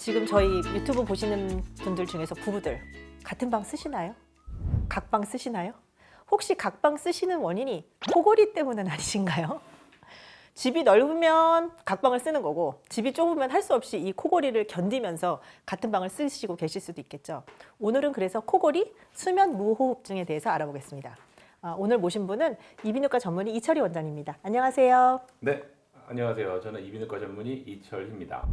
지금 저희 유튜브 보시는 분들 중에서 부부들 같은 방 쓰시나요? 각방 쓰시나요? 혹시 각방 쓰시는 원인이 코골이 때문은 아니신가요? 집이 넓으면 각방을 쓰는 거고 집이 좁으면 할 수 없이 이 코골이를 견디면서 같은 방을 쓰시고 계실 수도 있겠죠. 오늘은 그래서 코골이, 수면 무호흡증에 대해서 알아보겠습니다. 오늘 모신 분은 이비인후과 전문의 이철희 원장입니다. 안녕하세요. 네, 안녕하세요. 저는 이비인후과 전문의 이철희입니다.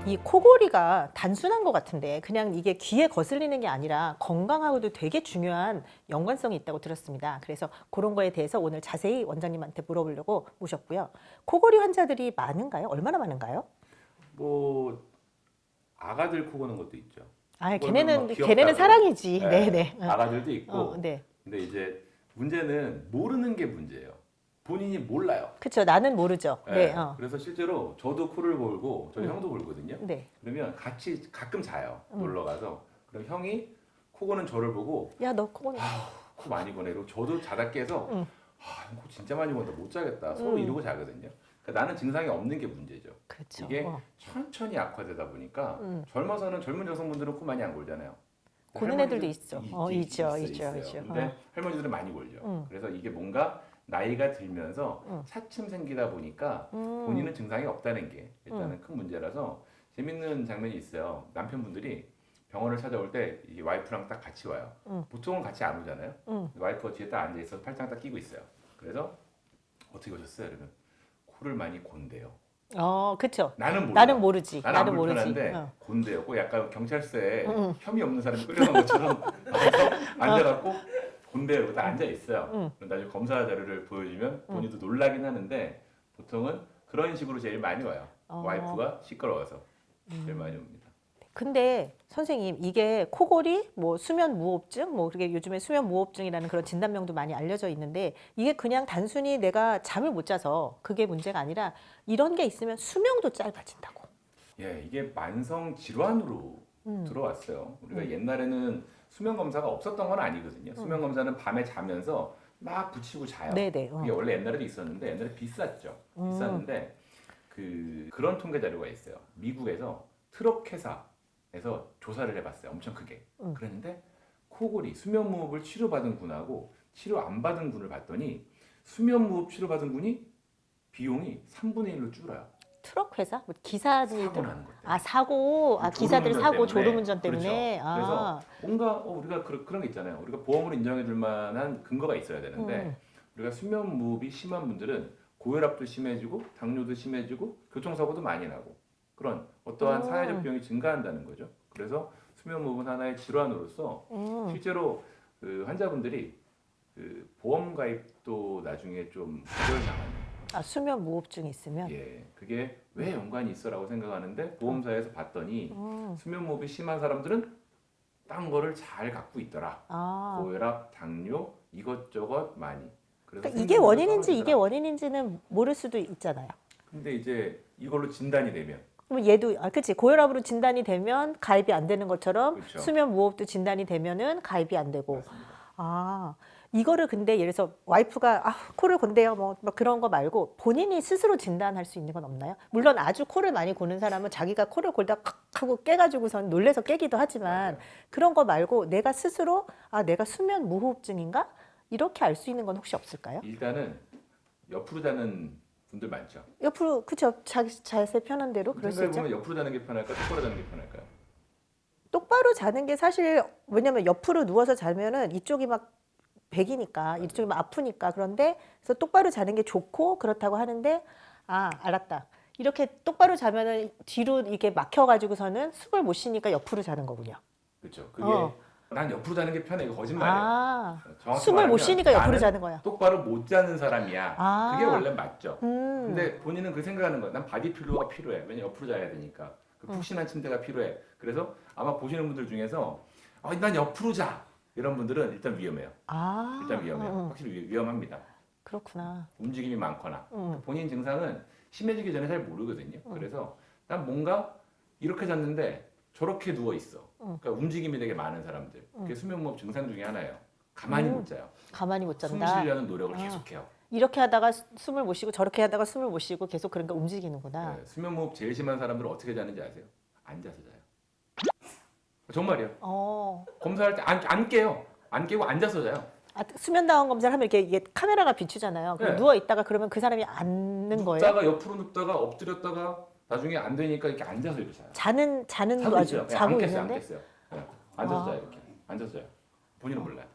이 코골이가 단순한 것 같은데 그냥 이게 귀에 거슬리는 게 아니라 건강하고도 되게 중요한 연관성이 있다고 들었습니다. 그래서 그런 거에 대해서 오늘 자세히 원장님한테 물어보려고 모셨고요. 코골이 환자들이 많은가요? 얼마나 많은가요? 뭐 아가들 코 고는 것도 있죠. 아, 그거는 막 걔네는 귀엽다고. 사랑이지. 네, 네네. 아가들도 있고. 네. 근데 이제 문제는 모르는 게 문제예요. 본인이 몰라요. 그렇죠. 나는 모르죠. 네, 네. 그래서 실제로 저도 코를 골고 저희 형도 골거든요. 네. 그러면 같이 가끔 자요. 놀러 가서. 그럼 형이 코 고는 저를 보고 야, 너 코골이. 코 많이 고네. 그리고 저도 자다 깨서 형 코 진짜 많이 고는다 못 자겠다. 서로 이러고 자거든요. 그러니까 나는 증상이 없는 게 문제죠. 그렇죠. 이게 천천히 악화되다 보니까 젊어서는 젊은 여성분들은 코 많이 안 골잖아요. 고는 애들도 있어. 있죠. 있죠. 근데 할머니들은 많이 골죠. 그래서 이게 뭔가 나이가 들면서 차츰 생기다 보니까 본인은 증상이 없다는 게 일단은 큰 문제라서 재밌는 장면이 있어요. 남편분들이 병원을 찾아올 때 이 와이프랑 딱 같이 와요. 보통은 같이 안 오잖아요. 와이프가 뒤에 딱 앉아 있어서 팔짱 딱 끼고 있어요. 그래서 어떻게 오셨어요? 그러면 코를 많이 곤대요. 그렇죠. 나는 몰라. 나는 모르지. 나는 안 나는 모르지. 불편한데 곤대요. 꼭 약간 경찰서에 혐의 없는 사람이 끌려간 것처럼 앉아갖고 곤대요. 딱 앉아 있어요. 그럼 나중에 검사 자료를 보여주면 본인도 놀라긴 하는데 보통은 그런 식으로 제일 많이 와요. 와이프가 시끄러워서 제일 많이 옵니다. 근데 선생님 이게 코골이, 뭐 수면 무호흡증, 뭐 그게 요즘에 수면 무호흡증이라는 그런 진단명도 많이 알려져 있는데 이게 그냥 단순히 내가 잠을 못 자서 그게 문제가 아니라 이런 게 있으면 수명도 짧아진다고. 예, 이게 만성 질환으로 들어왔어요. 우리가 옛날에는 수면 검사가 없었던 건 아니거든요. 수면 검사는 밤에 자면서 막 붙이고 자요. 네네. 그게 원래 옛날에도 있었는데 옛날에 비쌌죠. 비쌌는데 그런 통계 자료가 있어요. 미국에서 트럭 회사에서 조사를 해봤어요. 엄청 크게. 그랬는데 코골이 수면 무호흡을 치료받은 군하고 치료 안 받은 군을 봤더니 수면 무호흡 치료받은 군이 비용이 3분의 1로 줄어요. 트럭 회사? 뭐 기사들도 사고 나는 것 때문에. 사고, 기사들 졸음운전 사고 때문에. 졸음운전 때문에. 그렇죠. 그래서 뭔가 우리가 그런 게 있잖아요. 우리가 보험으로 인정해줄 만한 근거가 있어야 되는데 우리가 수면 무호흡이 심한 분들은 고혈압도 심해지고 당뇨도 심해지고 교통사고도 많이 나고 그런 어떠한 사회적 비용이 증가한다는 거죠. 그래서 수면 무호흡은 하나의 질환으로서 실제로 그 환자분들이 그 보험 가입도 나중에 좀 거절당하는. 수면 무호흡증이 있으면. 예, 그게 왜 연관이 있어라고 생각하는데 보험사에서 봤더니 수면 무호흡이 심한 사람들은 딴 거를 잘 갖고 있더라. 고혈압, 당뇨 이것저것 많이. 그래서 그러니까 이게 원인인지 이게 원인인지는 모를 수도 있잖아요. 근데 이제 이걸로 진단이 되면 그럼 얘도 그렇지, 고혈압으로 진단이 되면 가입이 안 되는 것처럼 그렇죠. 수면 무호흡도 진단이 되면은 가입이 안 되고. 맞습니다. 이거를 근데 예를 들어서 와이프가 코를 곤대요 뭐 그런 거 말고 본인이 스스로 진단할 수 있는 건 없나요? 물론 아주 코를 많이 고는 사람은 자기가 코를 골다 칵 하고 깨가지고선 놀래서 깨기도 하지만 그런 거 말고 내가 스스로 내가 수면 무호흡증인가? 이렇게 알 수 있는 건 혹시 없을까요? 일단은 옆으로 자는 분들 많죠. 옆으로, 그쵸, 자세 편한 대로 그럴 수 있죠. 생각해보면 옆으로 자는 게 편할까? 똑바로 자는 게 편할까요? 똑바로 자는 게 사실, 왜냐면 옆으로 누워서 자면은 이쪽이 막 백이니까 이쪽이 막 아프니까. 그런데 그래서 똑바로 자는 게 좋고 그렇다고 하는데 알았다. 이렇게 똑바로 자면은 뒤로 이게 막혀가지고서는 숨을 못 쉬니까 옆으로 자는 거군요. 그렇죠. 그게 난 옆으로 자는 게 편해. 이거 거짓말이에요. 정확히 숨을 못 말하면 쉬니까 옆으로 나는 자는 거야. 똑바로 못 자는 사람이야. 그게 원래 맞죠. 근데 본인은 그 생각하는 거야. 난 바디 필로가 필요해. 왜냐 옆으로 자야 되니까. 그 푹신한 침대가 필요해. 그래서 아마 보시는 분들 중에서 난 옆으로 자. 이런 분들은 일단 위험해요. 일단 위험해요. 확실히 위험합니다. 그렇구나. 움직임이 많거나 본인 증상은 심해지기 전에 잘 모르거든요. 그래서 난 뭔가 이렇게 잤는데 저렇게 누워 있어. 그러니까 움직임이 되게 많은 사람들. 그게 수면무호흡 증상 중에 하나예요. 가만히 못 자요. 가만히 못 숨 잔다. 쉬려는 노력을 계속해요. 이렇게 하다가 숨을 못 쉬고 저렇게 하다가 숨을 못 쉬고 계속 그런 거 움직이는구나. 네, 수면 무호흡 제일 심한 사람들은 어떻게 자는지 아세요? 앉아서 자요. 정말이요. 검사할 때 안 깨요. 안 깨고 앉아서 자요. 수면 다운 검사를 하면 이게 카메라가 비추잖아요. 그럼 네. 누워 있다가 그러면 그 사람이 앉는 거예요. 눕다가 옆으로 눕다가 엎드렸다가 나중에 안 되니까 이렇게 앉아서 이렇게 자요. 자는 자고 와중 있어요. 자고 안 깼어요. 있는데. 안 깼어요. 네, 앉아서 와. 자요. 이렇게 앉아서 자요. 본인은 몰라요.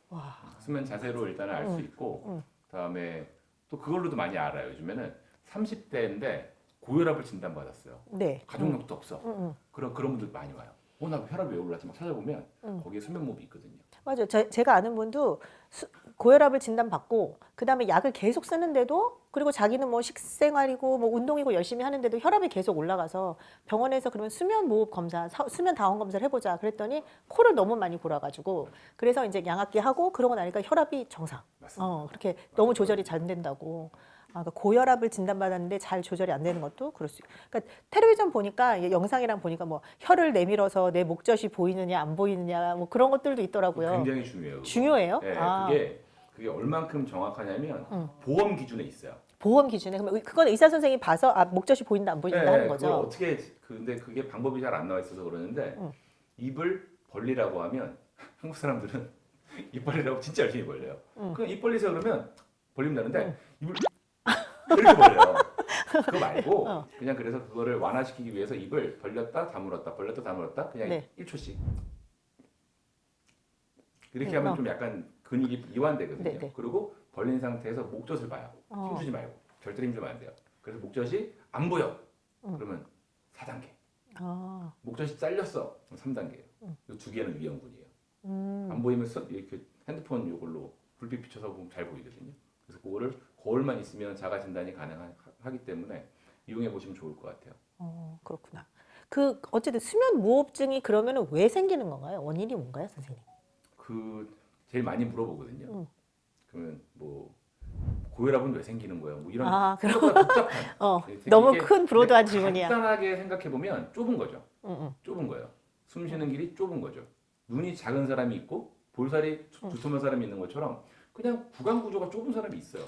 와. 수면 자세로 일단은 알 수 있고 그다음에 또 그걸로도 많이 알아요. 요즘에는 30대인데 고혈압을 진단받았어요. 네. 가족력도 없어. 그런 분들 많이 와요. 나 혈압이 왜 올랐지? 막 찾아보면 거기에 수면무호흡이 있거든요. 맞아요. 제가 아는 분도 고혈압을 진단받고 그다음에 약을 계속 쓰는데도 그리고 자기는 뭐 식생활이고 뭐 운동이고 열심히 하는데도 혈압이 계속 올라가서 병원에서 그러면 수면 무호흡 검사, 수면 다운 검사를 해보자 그랬더니 코를 너무 많이 골아가지고 그래서 이제 양압기 하고 그러고 나니까 혈압이 정상. 맞습니다. 그렇게 너무 조절이 잘 된다고. 그러니까 고혈압을 진단받았는데 잘 조절이 안 되는 것도 그럴 수 있고. 그러니까 텔레비전 보니까 이게 영상이랑 보니까 뭐 혀를 내밀어서 내 목젖이 보이느냐 안 보이느냐 뭐 그런 것들도 있더라고요. 굉장히 중요해요. 중요해요? 네, 그게 얼만큼 정확하냐면 보험 기준에 있어요. 보험 기준에 그러면 그건 의사 선생님이 봐서 목젖이 보인다 안 보인다 하는 거죠. 그걸 어떻게 근데 그게 방법이 잘 안 나와 있어서 그러는데 입을 벌리라고 하면 한국 사람들은 입 벌리라고 진짜 열심히 벌려요. 그냥 입 벌리세요 그러면 벌리면 되는데 입을 이렇게 벌려요. 그거 말고 그냥 그래서 그거를 완화시키기 위해서 입을 벌렸다 다물었다 벌렸다 다물었다 그냥 네. 1초씩 이렇게 하면 좀 약간 근육이 이완되거든요. 네, 네. 그리고 벌린 상태에서 목젖을 봐요. 힘주지 말고 절대로 힘주면 안 돼요. 그래서 목젖이 안 보여. 그러면 4단계. 목젖이 잘렸어. 그럼 3단계예요. 이 두 개는 위험군이에요. 안 보이면 이렇게 핸드폰 이걸로 불빛 비춰서 보면 잘 보이거든요. 그래서 그거를 거울만 있으면 자가 진단이 가능하기 때문에 이용해 보시면 좋을 것 같아요. 그렇구나. 어쨌든 수면 무호흡증이 그러면은 왜 생기는 건가요? 원인이 뭔가요, 선생님? 제일 많이 물어보거든요. 그러면 뭐 고혈압은 왜 생기는 거예요? 뭐 이런 그럼 생각보다 복잡한. 너무 이게 큰 브로드한 질문이야. 간단하게 생각해 보면 좁은 거죠. 좁은 거예요. 숨 쉬는 길이 좁은 거죠. 눈이 작은 사람이 있고 볼살이 두툼한 사람이 있는 것처럼 그냥 구강 구조가 좁은 사람이 있어요.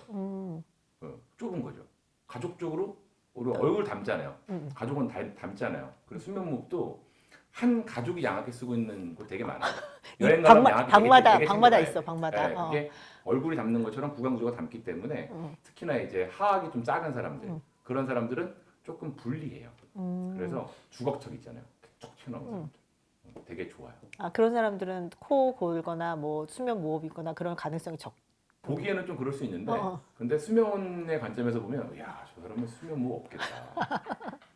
좁은 거죠. 가족적으로 우리 얼굴 닮잖아요. 가족은 닮잖아요. 그래서 수면무호흡도 한 가족이 양압기 쓰고 있는 곳 되게 많아요. 여행 가면 양압기 방마다 되게 방마다 챙겨가요. 있어, 방마다. 네, 그게 얼굴이 닮는 것처럼 구강 구조가 닮기 때문에 특히나 이제 하악이 좀 작은 사람들 그런 사람들은 조금 불리해요. 그래서 주걱턱 있잖아요. 툭 튀어나오는 사람들 되게 좋아요. 그런 사람들은 코 골거나 뭐 수면 무호흡 있거나 그런 가능성이 보기에는 좀 그럴 수 있는데 근데 수면의 관점에서 보면 저 사람은 수면 무호흡 없겠다.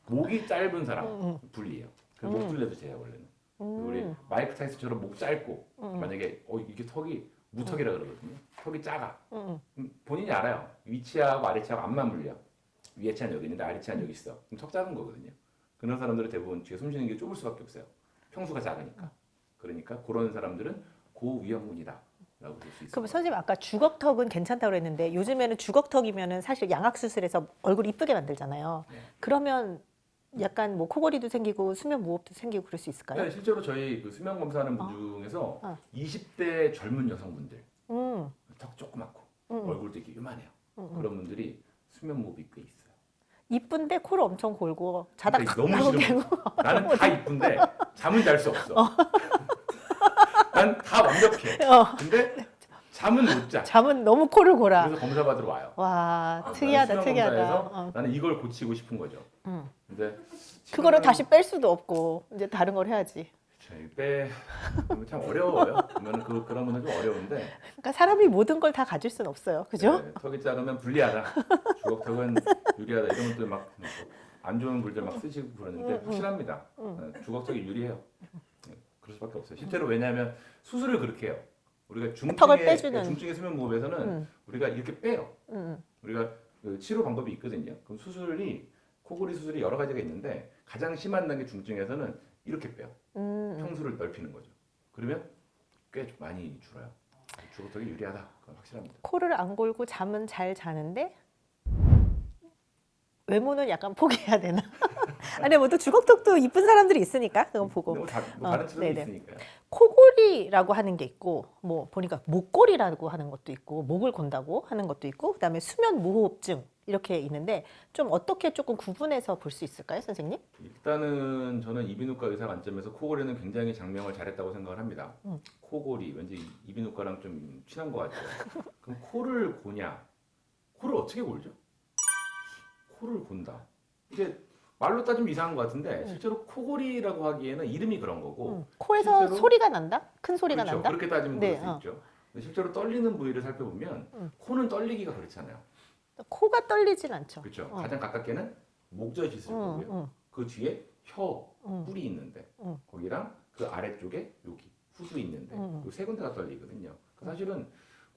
목이 짧은 사람 불리해요. 그래서 목 둘레도 재요 원래는. 우리 마이크 타이슨처럼 목 짧고 만약에 이게 턱이 무턱이라 그러거든요. 턱이 작아. 본인이 알아요. 위치하고 아래치하고 앞만 물려. 위에 치한 여기 있는데 아래 치한 여기 있어. 그럼 턱 작은 거거든요. 그런 사람들은 대부분 뒤에 숨 쉬는 게 좁을 수밖에 없어요. 평수가 작으니까. 그러니까 그런 사람들은 고위험군이다. 라고 볼 수 있어요. 그럼 선생님 아까 주걱턱은 괜찮다고 그랬는데 요즘에는 주걱턱이면은 사실 양악 수술해서 얼굴 이쁘게 만들잖아요. 네. 그러면 약간 뭐 코골이도 생기고 수면 무호흡도 생기고 그럴 수 있을까요? 네, 실제로 저희 그 수면 검사하는 분 중에서 20대 젊은 여성분들 턱 조그맣고 얼굴도 이렇게 요만해요. 그런 분들이 수면 무호흡이 꽤 있어요. 이쁜데 코를 엄청 골고 자다 그러니까 칵 너무 하고 싫은 깨고 나는 다 이쁜데 잠은 잘 수 없어. 난 다 완벽해. 근데 잠은 못 자. 잠은 너무 코를 골아. 그래서 검사 받으러 와요. 와 나는 특이하다 수면 특이하다. 검사에서 나는 이걸 고치고 싶은 거죠. 근데 그거를 지금은 다시 뺄 수도 없고 이제 다른 걸 해야지. 참 어려워요. 보면 그런 거는 좀 어려운데. 그러니까 사람이 모든 걸 다 가질 수는 없어요, 그죠? 네, 턱이 작으면 불리하다. 주걱턱은 유리하다. 이런 것들 막 안 좋은 물들 막 쓰시고 그러는데 확실합니다. 주걱턱이 유리해요. 네, 그럴 수밖에 없어요. 실제로 왜냐하면 수술을 그렇게 해요. 우리가 턱을 빼주는. 중증의 수면 무호흡에서는 우리가 이렇게 빼요. 우리가 그 치료 방법이 있거든요. 그럼 코골이 수술이 여러 가지가 있는데 가장 심한 단계 중증에서는 이렇게 빼요. 평수를 넓히는 거죠. 그러면 꽤 많이 줄어요. 주걱턱이 유리하다. 그건 확실합니다. 코를 안 골고 잠은 잘 자는데 외모는 약간 포기해야 되나? 아니 뭐 또 주걱턱도 이쁜 사람들이 있으니까 그건 보고. 다른 치료도 네네. 있으니까요. 코골이라고 하는 게 있고 뭐 보니까 목골이라고 하는 것도 있고 목을 곤다고 하는 것도 있고 그다음에 수면 무호흡증 이렇게 있는데 좀 어떻게 조금 구분해서 볼 수 있을까요, 선생님? 일단은 저는 이비인후과 의사 관점에서 코골이는 굉장히 장명을 잘했다고 생각을 합니다. 음. 코골이 왠지 이비인후과랑 좀 친한 것 같죠. 그럼 코를 고냐? 코를 어떻게 골죠? 코를 곤다. 이게 말로 따지면 이상한 것 같은데 실제로 코골이라고 하기에는 이름이 그런 거고 코에서 실제로 소리가 난다? 큰 소리가 그렇죠. 난다? 그렇게 따지면 네, 그럴 수 어. 있죠. 근데 실제로 떨리는 부위를 살펴보면 코는 떨리기가 그렇잖아요. 코가 떨리진 않죠. 그렇죠. 가장 가깝게는 목젖이 있을 거고요. 그 뒤에 혀 뿔이 있는데 거기랑 그 아래쪽에 여기 후두 있는데 이 세 군데가 떨리거든요. 사실은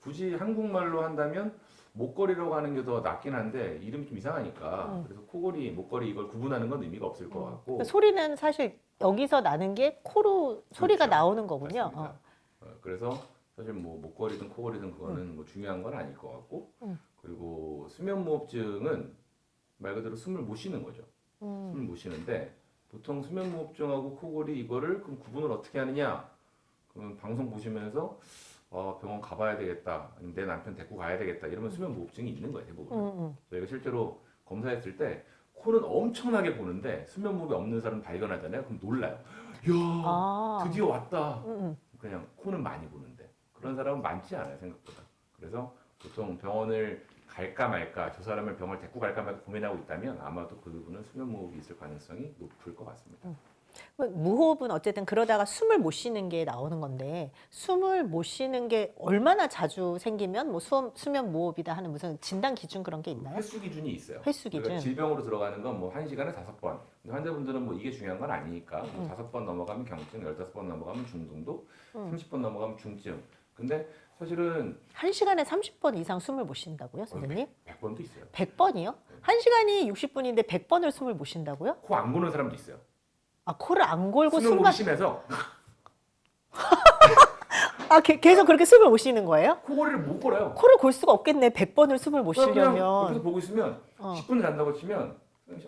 굳이 한국말로 한다면 목걸이라고 하는 게 더 낫긴 한데 이름이 좀 이상하니까 그래서 코골이, 목걸이 이걸 구분하는 건 의미가 없을 것 같고 그러니까 소리는 사실 여기서 나는 게 코로 소리가 그렇죠. 나오는 거군요. 맞습니다. 그래서 사실 뭐 목걸이든 코골이든 그거는 뭐 중요한 건 아닐 것 같고 그리고 수면무호흡증은 말 그대로 숨을 못 쉬는 거죠. 숨을 못 쉬는데 보통 수면무호흡증하고 코골이 이거를 그럼 구분을 어떻게 하느냐? 그러면 방송 보시면서 병원 가봐야 되겠다, 아니면 내 남편 데리고 가야 되겠다 이러면 수면무호흡증이 있는 거예요 대부분. 저희가 실제로 검사했을 때 코는 엄청나게 보는데 수면무호흡이 없는 사람 발견하잖아요. 그럼 놀라요. 이야 드디어 왔다. 그냥 코는 많이 보는데 그런 사람은 많지 않아요 생각보다. 그래서 보통 병원을 갈까 말까, 저 사람을 병원을 데리고 갈까 말까 고민하고 있다면 아마도 그 부분은 수면무호흡이 있을 가능성이 높을 것 같습니다. 무호흡은 어쨌든 그러다가 숨을 못 쉬는 게 나오는 건데 숨을 못 쉬는 게 얼마나 자주 생기면 뭐 수면 무호흡이다 하는 무슨 진단 기준 그런 게 있나요? 횟수 기준이 있어요. 횟수 그러니까 기준. 질병으로 들어가는 건 뭐 1시간에 5번. 근데 환자분들은 뭐 이게 중요한 건 아니니까 뭐 5번 넘어가면 경증, 15번 넘어가면 중등도, 30번 넘어가면 중증. 근데 사실은 1시간에 30번 이상 숨을 못 쉰다고요, 선생님? 100번도 있어요. 100번이요? 1시간이 60분인데 100번을 숨을 못 쉰다고요? 코 안 고는 사람도 있어요. 아, 코를 안 골고 수면무호흡이 숨만 심해서 계속 그렇게 숨을 못 쉬는 거예요? 코골이를 못 골아요. 코를 골 수가 없겠네. 100번을 숨을 못 그냥 쉬려면. 옆에서 보고 있으면 10분 잔다고 치면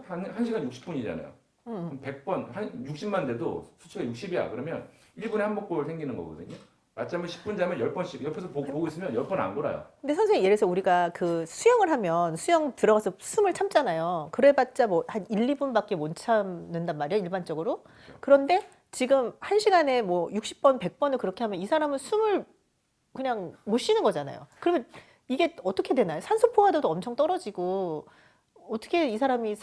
한 시간 60분이잖아요. 그럼 100번, 한 60만 돼도 수치가 60이야. 그러면 1분에 한 번 골 생기는 거거든요. 낮잠을 10분 자면 10번씩 옆에서 보고 있으면 10번 안 골아요. 근데 선생님 예를 들어서 우리가 그 수영을 하면 수영 들어가서 숨을 참잖아요. 그래봤자 뭐 한 1, 2분밖에 못 참는단 말이에요, 일반적으로. 그런데 지금 1시간에 뭐 60번, 100번을 그렇게 하면 이 사람은 숨을 그냥 못 쉬는 거잖아요. 그러면 이게 어떻게 되나요? 산소 포화도도 엄청 떨어지고 어떻게 이 사람이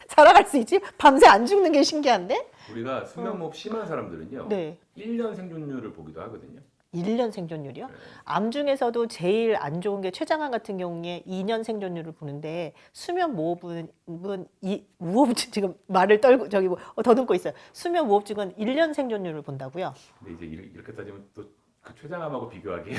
살아갈 수 있지? 밤새 안 죽는 게 신기한데? 우리가 수면무호흡 심한 사람들은요. 네. 1년 생존율을 보기도 하거든요. 1년 생존율이요? 네. 암 중에서도 제일 안 좋은 게 췌장암 같은 경우에 2년 생존율을 보는데 수면 무호흡은 무호흡증 지금 말을 떨고 저기 뭐 더듬고 있어요. 수면 무호흡증은 1년 생존율을 본다고요. 근데 이제 이렇게 따지면 또 그 췌장암하고 비교하기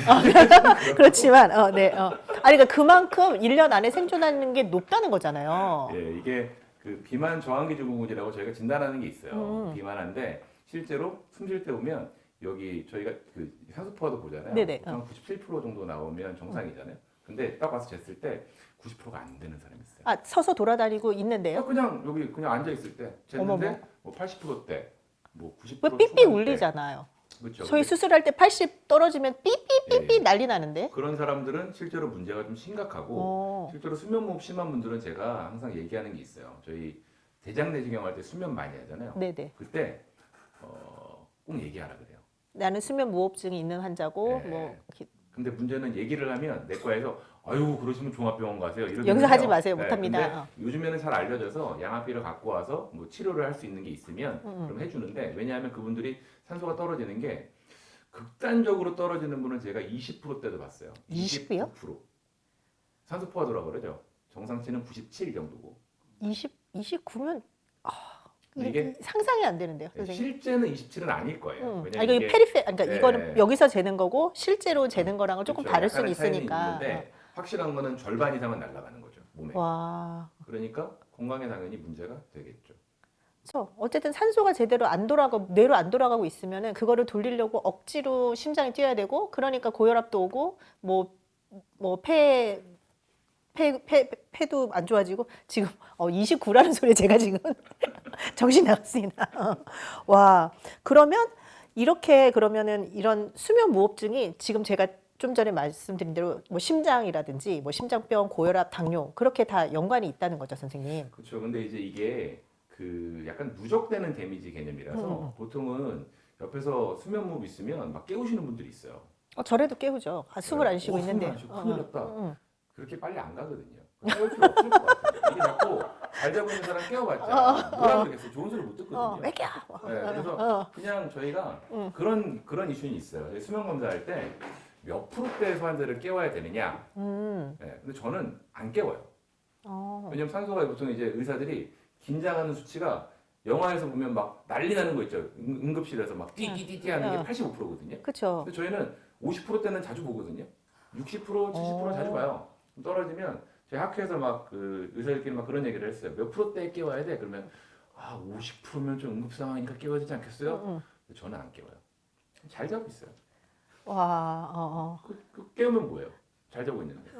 그렇지만 네. 아니 그러니까 그만큼 1년 안에 생존하는 게 높다는 거잖아요. 예, 이게 그 비만 저항기 증후군이라고 저희가 진단하는 게 있어요. 비만한데 실제로 숨 쉴 때 보면 여기 저희가 그 산소 포화도 보잖아요. 네네. 한 97% 정도 나오면 정상이잖아요. 근데 딱 와서 쟀을 때 90%가 안 되는 사람이 있어요. 아, 서서 돌아다니고 있는데요? 그냥 여기 그냥 앉아 있을 때 쟀는데 뭐 80%대, 뭐 90% 왜 삐삐 울리잖아요. 그렇죠. 저희 수술할 때 80 떨어지면 삐삐삐삐 예. 난리 나는데. 그런 사람들은 실제로 문제가 좀 심각하고 실제로 수면무호흡 심한 분들은 제가 항상 얘기하는 게 있어요. 저희 대장 내시경 할 때 수면 많이 하잖아요. 네네. 그때 꼭 얘기하라 그래요. 나는 수면 무호흡증이 있는 환자고 네. 뭐 근데 문제는 얘기를 하면 내과에서 아유 그러시면 종합병원 가세요. 여기서 하지 마세요. 못합니다. 근데 요즘에는 잘 알려져서 양압기를 갖고 와서 뭐 치료를 할 수 있는 게 있으면 그럼 해주는데 왜냐하면 그분들이 산소가 떨어지는 게 극단적으로 떨어지는 분은 제가 20%대도 봤어요. 20 이요? 29%. 산소 포화도라고 그러죠. 정상치는 97 정도고. 29면 이게 상상이 안 되는데요, 선생님. 실제는 27은 아닐 거예요. 이거 그러니까 네. 이거는 여기서 재는 거고 실제로 재는 거랑은 조금 그렇죠. 다를 수는 약간의 차이는 있으니까. 있는데 확실한 거는 절반 이상은 날아가는 거죠 몸에. 와. 그러니까 건강에 당연히 문제가 되겠죠. 그렇죠. 어쨌든 산소가 제대로 안 돌아가고 뇌로 안 돌아가고 있으면은 그거를 돌리려고 억지로 심장이 뛰어야 되고 그러니까 고혈압도 오고 뭐 폐도 안 좋아지고 지금 29라는 소리에 제가 지금 정신 나갔습니다. 와, 그러면 이렇게 그러면은 이런 수면 무호흡증이 지금 제가 좀 전에 말씀드린 대로 뭐 심장이라든지 뭐 심장병, 고혈압, 당뇨 그렇게 다 연관이 있다는 거죠, 선생님. 그렇죠. 근데 이제 이게 그 약간 누적되는 데미지 개념이라서 보통은 옆에서 수면 무호흡 있으면 막 깨우시는 분들이 있어요. 저래도 깨우죠. 숨을 안 쉬고 숨을 있는데. 안 쉬고 큰일 났다. 응. 그렇게 빨리 안 가거든요. 깨울 필요 없을 것 같아요. 이게 자꾸 잘 자고 있는 사람 깨워봤자 뭐라 그러겠어. 좋은 소리 못 듣거든요. 왜 깨워? 네, 그래서 그냥 저희가 그런 이슈는 있어요. 저희 수면 검사할 때 몇 프로대 소환자를 깨워야 되느냐. 네, 근데 저는 안 깨워요. 왜냐면 산소가 보통 이제 의사들이 긴장하는 수치가 영화에서 보면 막 난리 나는 거 있죠. 응급실에서 막 띠띠띠띠 하는 게 85%거든요. 그렇죠. 근데 저희는 50%대는 자주 보거든요. 60%, 70% 자주 봐요. 떨어지면 저희 학회에서 막 그 의사들끼리 막 그런 얘기를 했어요. 몇 프로대에 깨워야 돼? 그러면 50%면 좀 응급 상황이니까 깨워야 되지 않겠어요? 근데 저는 안 깨워요. 잘 자고 있어요. 와, 그 깨우면 뭐예요? 잘 자고 있는데.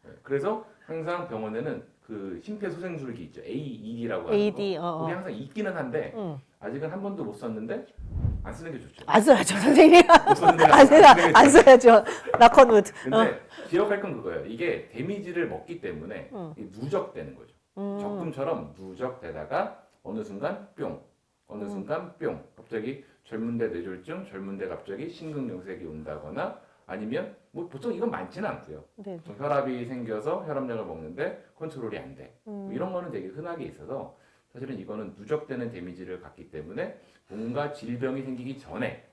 네, 그래서 항상 병원에는 그 심폐소생술기 있죠. AED라고 하는 AED, 거. 그게 항상 있기는 한데 아직은 한 번도 못 썼는데 안 쓰는 게 좋죠. 안 써야죠, 선생님. 못 썼는데 안 써야죠. 낙헌우드. 근데 기억할 건 그거예요. 이게 데미지를 먹기 때문에 이게 누적되는 거죠. 적금처럼 누적되다가 어느 순간 뿅, 어느 순간 뿅. 갑자기 젊은데 뇌졸중, 젊은데 갑자기 심근경색이 온다거나 아니면 뭐 보통 이건 많지는 않고요. 네. 보통 혈압이 생겨서 혈압약을 먹는데 컨트롤이 안 돼. 뭐 이런 거는 되게 흔하게 있어서 사실은 이거는 누적되는 데미지를 갖기 때문에 뭔가 질병이 생기기 전에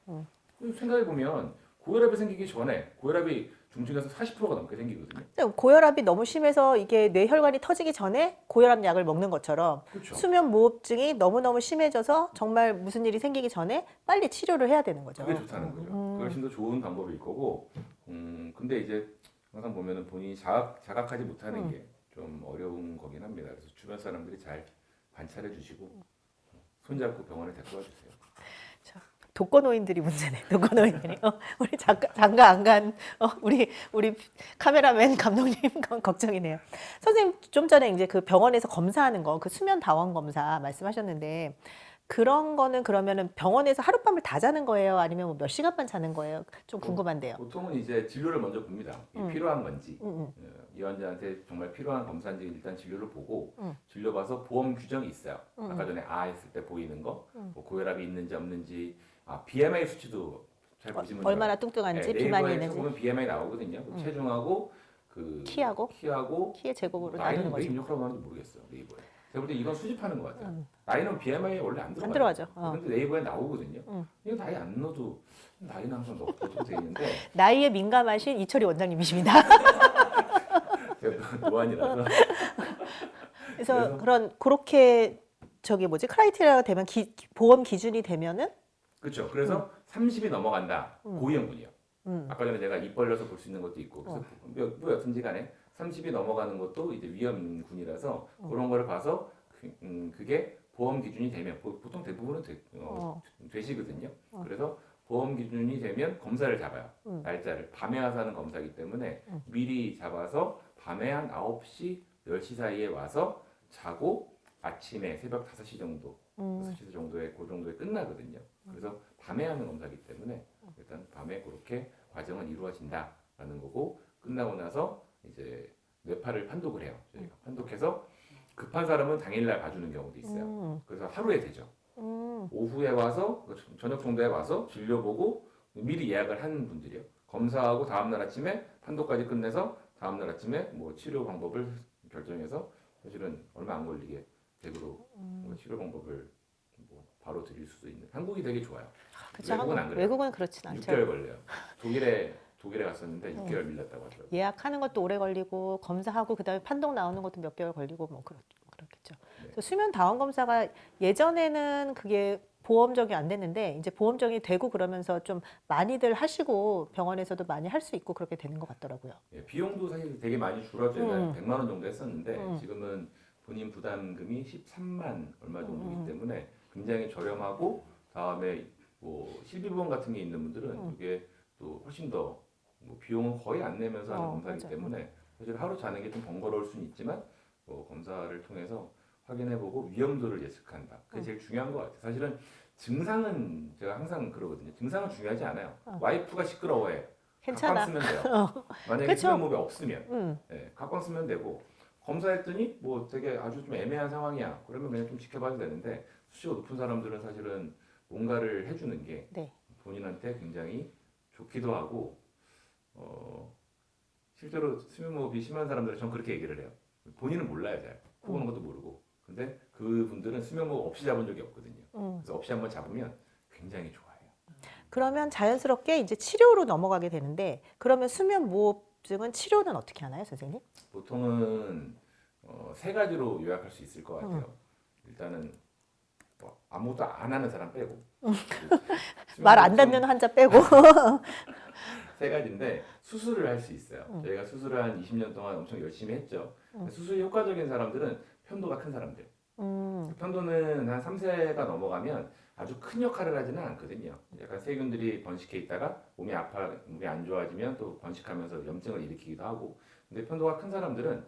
생각해 보면 고혈압이 생기기 전에 고혈압이 중증에서 40%가 넘게 생기거든요. 고혈압이 너무 심해서 이게 뇌혈관이 터지기 전에 고혈압 약을 먹는 것처럼 그렇죠. 수면 무호흡증이 너무너무 심해져서 정말 무슨 일이 생기기 전에 빨리 치료를 해야 되는 거죠. 그게 좋다는 거죠. 그게 훨씬 더 좋은 방법일 거고, 근데 이제 항상 보면은 본인이 자각하지 못하는 게 좀 어려운 거긴 합니다. 그래서 주변 사람들이 잘 관찰해 주시고 손잡고 병원에 데리고 와주세요. 독거노인들이 문제네. 독거노인들이. 우리 장가 안 간 우리 카메라맨 감독님 걱정이네요. 선생님 좀 전에 이제 그 병원에서 검사하는 거, 그 수면 다원 검사 말씀하셨는데 그런 거는 그러면은 병원에서 하룻밤을 다 자는 거예요? 아니면 뭐 몇 시간만 자는 거예요? 좀 궁금한데요. 보통은 이제 진료를 먼저 봅니다. 이게 필요한 건지 음, 이 환자한테 정말 필요한 검사인지 일단 진료를 보고 진료 봐서 보험 규정이 있어요. 아까 전에 했을 때 보이는 거, 뭐 고혈압이 있는지 없는지, BMI 수치도 잘 보시면 얼마나 뚱뚱한지, 비만이 네이버에 있는지. 보면 BMI 나오거든요. 체중하고 그 키하고 키의 제곱으로 나누는 나이는 왜 거죠. 입력하고 하는지 모르겠어요. 네이버에. 제가 볼 때 이건 수집하는 것 같아요. 나이는 BMI에 원래 안 들어가요. 안 들어가죠. 근데 네이버에 나오거든요. 이거 나이 안 넣어도 나이는 항상 넣어도 돼 있는데 나이에 민감하신 이철희 원장님이십니다. 제가 노안이라서. 그래서 그렇게 크라이테리아가 되면 보험 기준이 되면은 그렇죠. 그래서 30이 넘어간다. 고위험군이요. 아까 전에 제가 입 벌려서 볼 수 있는 것도 있고 그래서 뭐 여튼지 간에 30이 넘어가는 것도 이제 위험군이라서 그런 거를 봐서 그게 보험 기준이 되면 보통 대부분은 되시거든요. 그래서 보험 기준이 되면 검사를 잡아요. 날짜를 밤에 와서 하는 검사이기 때문에 미리 잡아서 밤에 한 9시, 10시 사이에 와서 자고 아침에 새벽 5시 정도, 6시 정도에 그 정도에 끝나거든요. 그래서 밤에 하는 검사이기 때문에 일단 밤에 그렇게 과정은 이루어진다라는 거고 끝나고 나서 이제 뇌파를 판독을 해요. 저희가 판독해서 급한 사람은 당일날 봐주는 경우도 있어요. 그래서 하루에 되죠. 오후에 와서 저녁 정도에 와서 진료 보고 미리 예약을 한 분들이요. 검사하고 다음날 아침에 판독까지 끝내서 다음날 아침에 뭐 치료 방법을 결정해서 사실은 얼마 안 걸리게 댁으로 치료 방법을 뭐 바로 드릴 수도 있는. 한국이 되게 좋아요. 외국은 안 그래요. 외국은 그렇진 않죠. 6개월 걸려요. 독일에 갔었는데 6개월 밀렸다고 하더라고요. 예약하는 것도 오래 걸리고 검사하고 그다음에 판독 나오는 것도 몇 개월 걸리고 뭐 그렇겠죠. 네. 그래서 수면 다원 검사가 예전에는 그게 보험적이 안 됐는데 이제 보험적이 되고 그러면서 좀 많이들 하시고 병원에서도 많이 할 수 있고 그렇게 되는 것 같더라고요. 예, 비용도 사실 되게 많이 줄어져요. 100만 원 정도 했었는데 지금은 본인 부담금이 13만 얼마 정도이기 때문에 굉장히 저렴하고 다음에 뭐 실비보험 같은 게 있는 분들은 그게 또 훨씬 더 뭐 비용은 거의 안 내면서 하는 검사이기 맞아. 때문에 사실 하루 자는 게 좀 번거로울 수는 있지만 검사를 통해서 확인해보고 위험도를 예측한다. 그게 제일 중요한 것 같아요. 사실은 증상은 제가 항상 그러거든요. 증상은 중요하지 않아요. 와이프가 시끄러워해. 괜찮아. 각방 쓰면 돼요. 만약에 그쵸? 수면무비 없으면 음. 네, 각방 쓰면 되고 검사했더니 뭐 되게 아주 좀 애매한 상황이야. 그러면 그냥 좀 지켜봐도 되는데 수치가 높은 사람들은 사실은 뭔가를 해주는 게 네. 본인한테 굉장히 좋기도 하고 실제로 수면무호흡이 심한 사람들은 전 그렇게 얘기를 해요. 본인은 몰라요, 잘. 코 고는 것도 모르고. 근데 그분들은 수면무호흡 없이 잡은 적이 없거든요. 그래서 없이 한번 잡으면 굉장히 좋아요. 그러면 자연스럽게 이제 치료로 넘어가게 되는데 그러면 수면 무호흡증은 치료는 어떻게 하나요, 선생님? 보통은 세 가지로 요약할 수 있을 것 같아요. 일단은 뭐 아무것도 안 하는 사람 빼고 말 안 듣는 환자 빼고. 세 가지인데 수술을 할 수 있어요. 저희가 수술을 한 20년 동안 엄청 열심히 했죠. 수술이 효과적인 사람들은 편도가 큰 사람들. 편도는 한 3세가 넘어가면 아주 큰 역할을 하지는 않거든요. 약간 세균들이 번식해 있다가 몸이 몸이 안 좋아지면 또 번식하면서 염증을 일으키기도 하고. 근데 편도가 큰 사람들은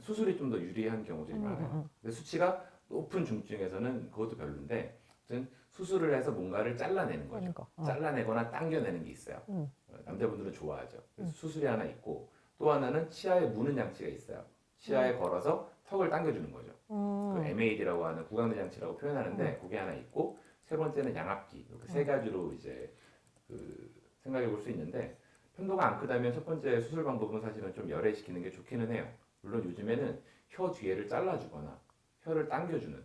수술이 좀 더 유리한 경우들이 많아요. 근데 수치가 높은 중증에서는 그것도 별론데, 아무튼 수술을 해서 뭔가를 잘라내는 거죠. 잘라내거나 당겨내는 게 있어요. 남자분들은 좋아하죠. 그래서 수술이 하나 있고, 또 하나는 치아에 무는 장치가 있어요. 치아에 걸어서 턱을 당겨주는 거죠. 그 MAD라고 하는 구강내 장치라고 표현하는데 그게 하나 있고, 세 번째는 양압기. 이렇게 세 가지로 이제 생각해 볼 수 있는데, 편도가 안 크다면 첫 번째 수술 방법은 사실은 좀 열애시키는 게 좋기는 해요. 물론 요즘에는 혀 뒤에를 잘라주거나 혀를 당겨주는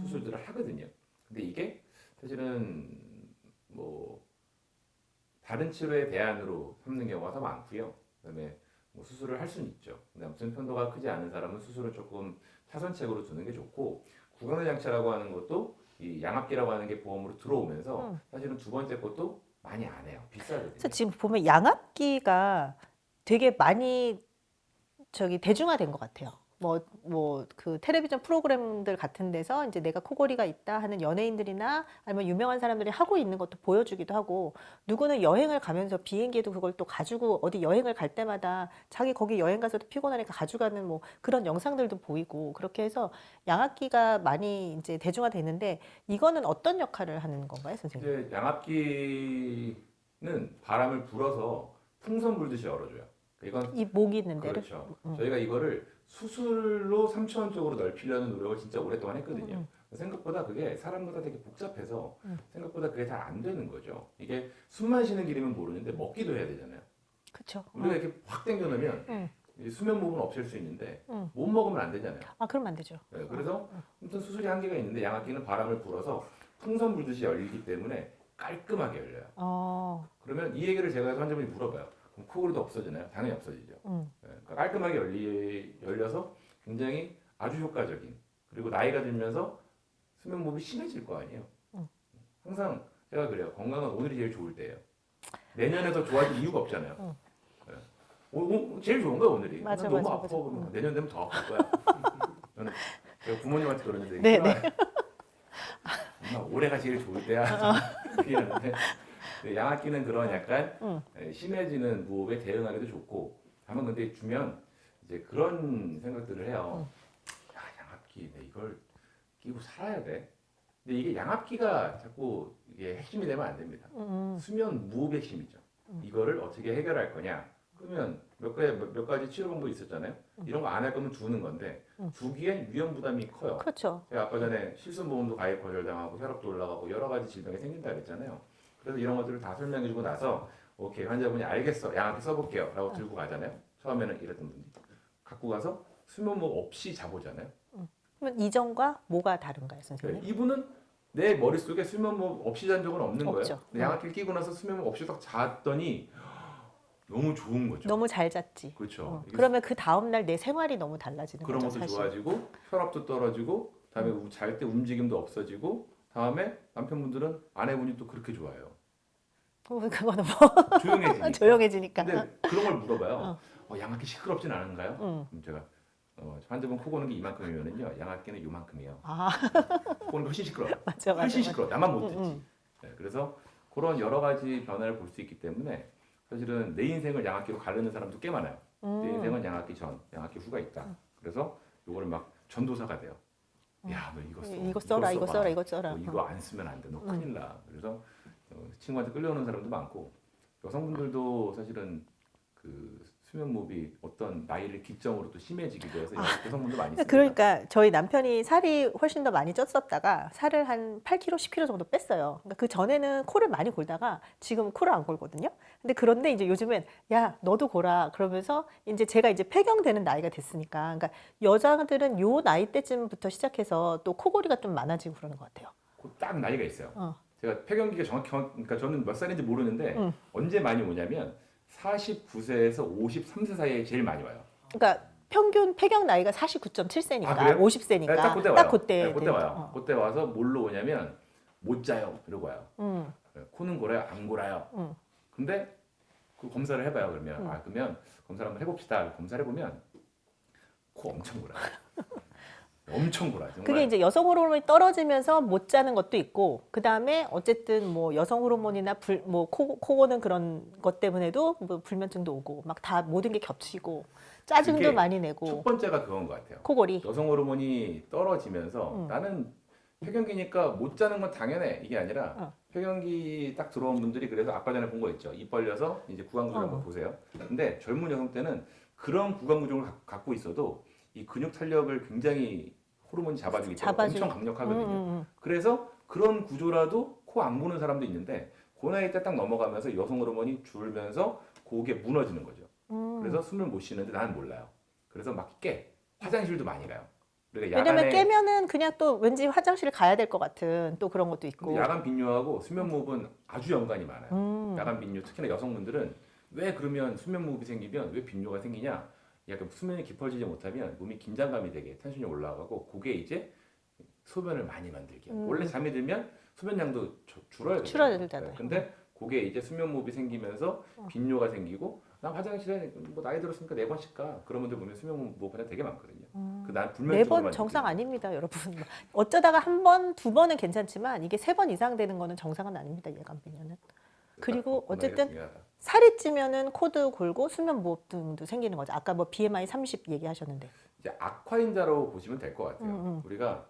수술들을 하거든요. 근데 이게 사실은 뭐 다른 치료의 대안으로 삼는 경우가 더 많고요. 그다음에 뭐 수술을 할 수는 있죠. 근데 아무튼 편도가 크지 않은 사람은 수술을 조금 차선책으로 두는 게 좋고, 구강내 장치라고 하는 것도 이 양압기라고 하는 게 보험으로 들어오면서 사실은 두 번째 것도 많이 안 해요. 비싸거든요. 그래서 지금 보면 양압기가 되게 많이 대중화된 것 같아요. 그 텔레비전 프로그램들 같은 데서 이제 내가 코골이가 있다 하는 연예인들이나 아니면 유명한 사람들이 하고 있는 것도 보여주기도 하고, 누구는 여행을 가면서 비행기에도 그걸 또 가지고 어디 여행을 갈 때마다 자기 거기 여행 가서도 피곤하니까 가져가는 뭐 그런 영상들도 보이고, 그렇게 해서 양압기가 많이 이제 대중화되는데 이거는 어떤 역할을 하는 건가요, 선생님? 이제 양압기는 바람을 불어서 풍선 불듯이 열어줘요. 이건 이 목이 있는 데를? 그렇죠. 저희가 이거를 수술로 3차원적으로 넓히려는 노력을 진짜 오랫동안 했거든요. 생각보다 그게 사람마다 되게 복잡해서 생각보다 그게 잘 안 되는 거죠. 이게 숨만 쉬는 길이면 모르는데 먹기도 해야 되잖아요. 그렇죠. 우리가 이렇게 확 당겨놓으면 수면 무호흡은 없앨 수 있는데 못 먹으면 안 되잖아요. 아, 그러면 안 되죠. 네, 그래서 아무튼 수술이 한계가 있는데 양압기는 바람을 불어서 풍선 불듯이 열리기 때문에 깔끔하게 열려요. 그러면 이 얘기를 제가 해서 환자분이 물어봐요. 그럼 코골이도 없어지나요? 당연히 없어지죠. 네, 그러니까 깔끔하게 열려서 굉장히 아주 효과적인, 그리고 나이가 들면서 수면 무호흡이 심해질 거 아니에요. 항상 제가 그래요. 건강은 오늘이 제일 좋을 때예요. 내년에 더 좋아질 이유가 없잖아요. 네. 제일 좋은 거야 오늘이. 맞아, 너무 맞아, 아파 맞아. 보면 내년 되면 더 아플 거야. 저는 제가 부모님한테 그러는 얘기 네, 싫어요. 엄마 올해가 제일 좋을 때야. 그렇게 하는데 양압기는 그런 약간 심해지는 무호흡에 대응하기도 좋고, 다만 근데 주면 이제 그런 생각들을 해요. 야, 양압기 내 이걸 끼고 살아야 돼. 근데 이게 양압기가 자꾸 이게 핵심이 되면 안 됩니다. 수면 무호흡의 핵심이죠. 이거를 어떻게 해결할 거냐? 그러면 몇 가지 치료 방법이 있었잖아요. 이런 거 안 할 거면 두는 건데 두기엔 위험 부담이 커요. 그렇죠. 제가 아까 전에 실손보험도 가입 거절당하고 혈압도 올라가고 여러 가지 질병이 생긴다 그랬잖아요. 그래서 이런 것들을 다 설명해주고 나서 오케이 환자분이 알겠어 양압기 써볼게요 라고 들고 가잖아요. 처음에는 이랬던 분이 갖고 가서 수면무호흡 없이 자보잖아요. 그러면 이전과 뭐가 다른가요, 선생님? 이분은 내 머릿속에 수면무호흡 없이 잔 적은 없는 거예요. 없죠. 근데 양압기를 끼고 나서 수면무호흡 없이 딱 잤더니 너무 좋은 거죠. 너무 잘 잤지. 그렇죠. 이게 그러면 그 다음날 내 생활이 너무 달라지는 그런 거죠, 것도 사실. 좋아지고 혈압도 떨어지고 다음에 잘 때 움직임도 없어지고 다음에 남편분들은 아내분이 또 그렇게 좋아해요. 그거는 뭐 조용해지니까. 조용해지니까. 근데 그런 걸 물어봐요. 양압기 시끄럽진 않은가요? 그럼 제가 환자분 코 고는 게 이만큼이면은요 양압기는 요만큼이에요. 아, 코 고는 게 훨씬 시끄러워요. 맞아, 맞아. 훨씬 시끄러워. 나만 못 듣지. 네, 그래서 그런 여러 가지 변화를 볼 수 있기 때문에 사실은 내 인생을 양압기로 가르는 사람도 꽤 많아요. 내 인생은 양압기 전, 양압기 후가 있다. 그래서 요거를 막 전도사가 돼요. 야, 너 이거 써. 이거 써라, 이거 써라, 이거 써라. 너 이거 안 쓰면 안 돼. 너 큰일 나. 그래서 친구한테 끌려오는 사람도 많고 여성분들도 사실은 그 수면 무호흡이 어떤 나이를 기점으로 또 심해지기도 해서 여성분도 많이 있습니다. 그러니까 저희 남편이 살이 훨씬 더 많이 쪘었다가 살을 한 8kg, 10kg 정도 뺐어요. 그러니까 그 전에는 코를 많이 골다가 지금 코를 안 골거든요. 그런데 이제 요즘엔 야, 너도 골아. 그러면서 이제 제가 이제 폐경되는 나이가 됐으니까. 그러니까 여자들은 요 나이 때쯤부터 시작해서 또 코골이가 좀 많아지고 그러는 것 같아요. 딱 나이가 있어요. 어. 제가 폐경기가 그러니까 저는 몇 살인지 모르는데 언제 많이 오냐면 49세에서 53세 사이에 제일 많이 와요. 그러니까 평균 폐경 나이가 49.7세니까 아, 그래요? 50세니까 네, 딱 그때 와요. 딱 그때 네, 그때 와요. 그때 와서 뭘로 오냐면 못 자요. 이러고 와요. 네, 코는 골아요? 안 골아요? 근데 그 검사를 해봐요. 그러면 그러면 검사를 한번 해봅시다. 검사를 해보면 코 엄청 골아요. 엄청 골아요. 정말. 그게 이제 여성 호르몬이 떨어지면서 못 자는 것도 있고, 그 다음에 어쨌든 뭐 여성 호르몬이나 뭐 코고는 그런 것 때문에도 뭐 불면증도 오고, 막 다 모든 게 겹치고, 짜증도 그게 많이 내고. 첫 번째가 그건 것 같아요. 코골이. 여성 호르몬이 떨어지면서 나는 폐경기니까 못 자는 건 당연해 이게 아니라 폐경기 딱 들어온 분들이 그래서 아까 전에 본 거 있죠. 입 벌려서 이제 구강 구조를 한번 보세요. 근데 젊은 여성 때는 그런 구강 구조를 갖고 있어도 이 근육 탄력을 굉장히 호르몬이 잡아주기 때문에 엄청 강력하거든요. 그래서 그런 구조라도 코 안 고는 사람도 있는데 그 나이 때 딱 넘어가면서 여성 호르몬이 줄면서 그게 무너지는 거죠. 그래서 숨을 못 쉬는데 나는 몰라요. 그래서 막 깨. 화장실도 많이 가요. 그러니까 왜냐면 깨면은 그냥 또 왠지 화장실 가야 될 것 같은 또 그런 것도 있고. 야간 빈뇨하고 수면 무호흡은 아주 연관이 많아요. 야간 빈뇨 특히나 여성분들은 왜 그러면 수면 무호흡이 생기면 왜 빈뇨가 생기냐? 약간 수면이 깊어지지 못하면 몸이 긴장감이 되게 텐션이 올라가고 그게 이제 소변을 많이 만들게. 원래 잠이 들면 소변량도 줄어야 돼요. 줄어들잖아요. 근데 그게 이제 수면 무호흡이 생기면서 빈뇨가 생기고 나 화장실에 뭐 나이 들었으니까 4번씩 가. 그런 분들 보면 수면 무호흡이 되게 많거든요. 난 불면증으로만 4번 정상 아닙니다, 여러분. 어쩌다가 한 번, 두 번은 괜찮지만 이게 3번 이상 되는 거는 정상은 아닙니다, 예감 빈뇨는. 그리고 어쨌든 살이 찌면은 코도 골고 수면 무호흡증도 생기는 거죠. 아까 뭐 BMI 30 얘기하셨는데. 이제 악화인자로 보시면 될 것 같아요. 우리가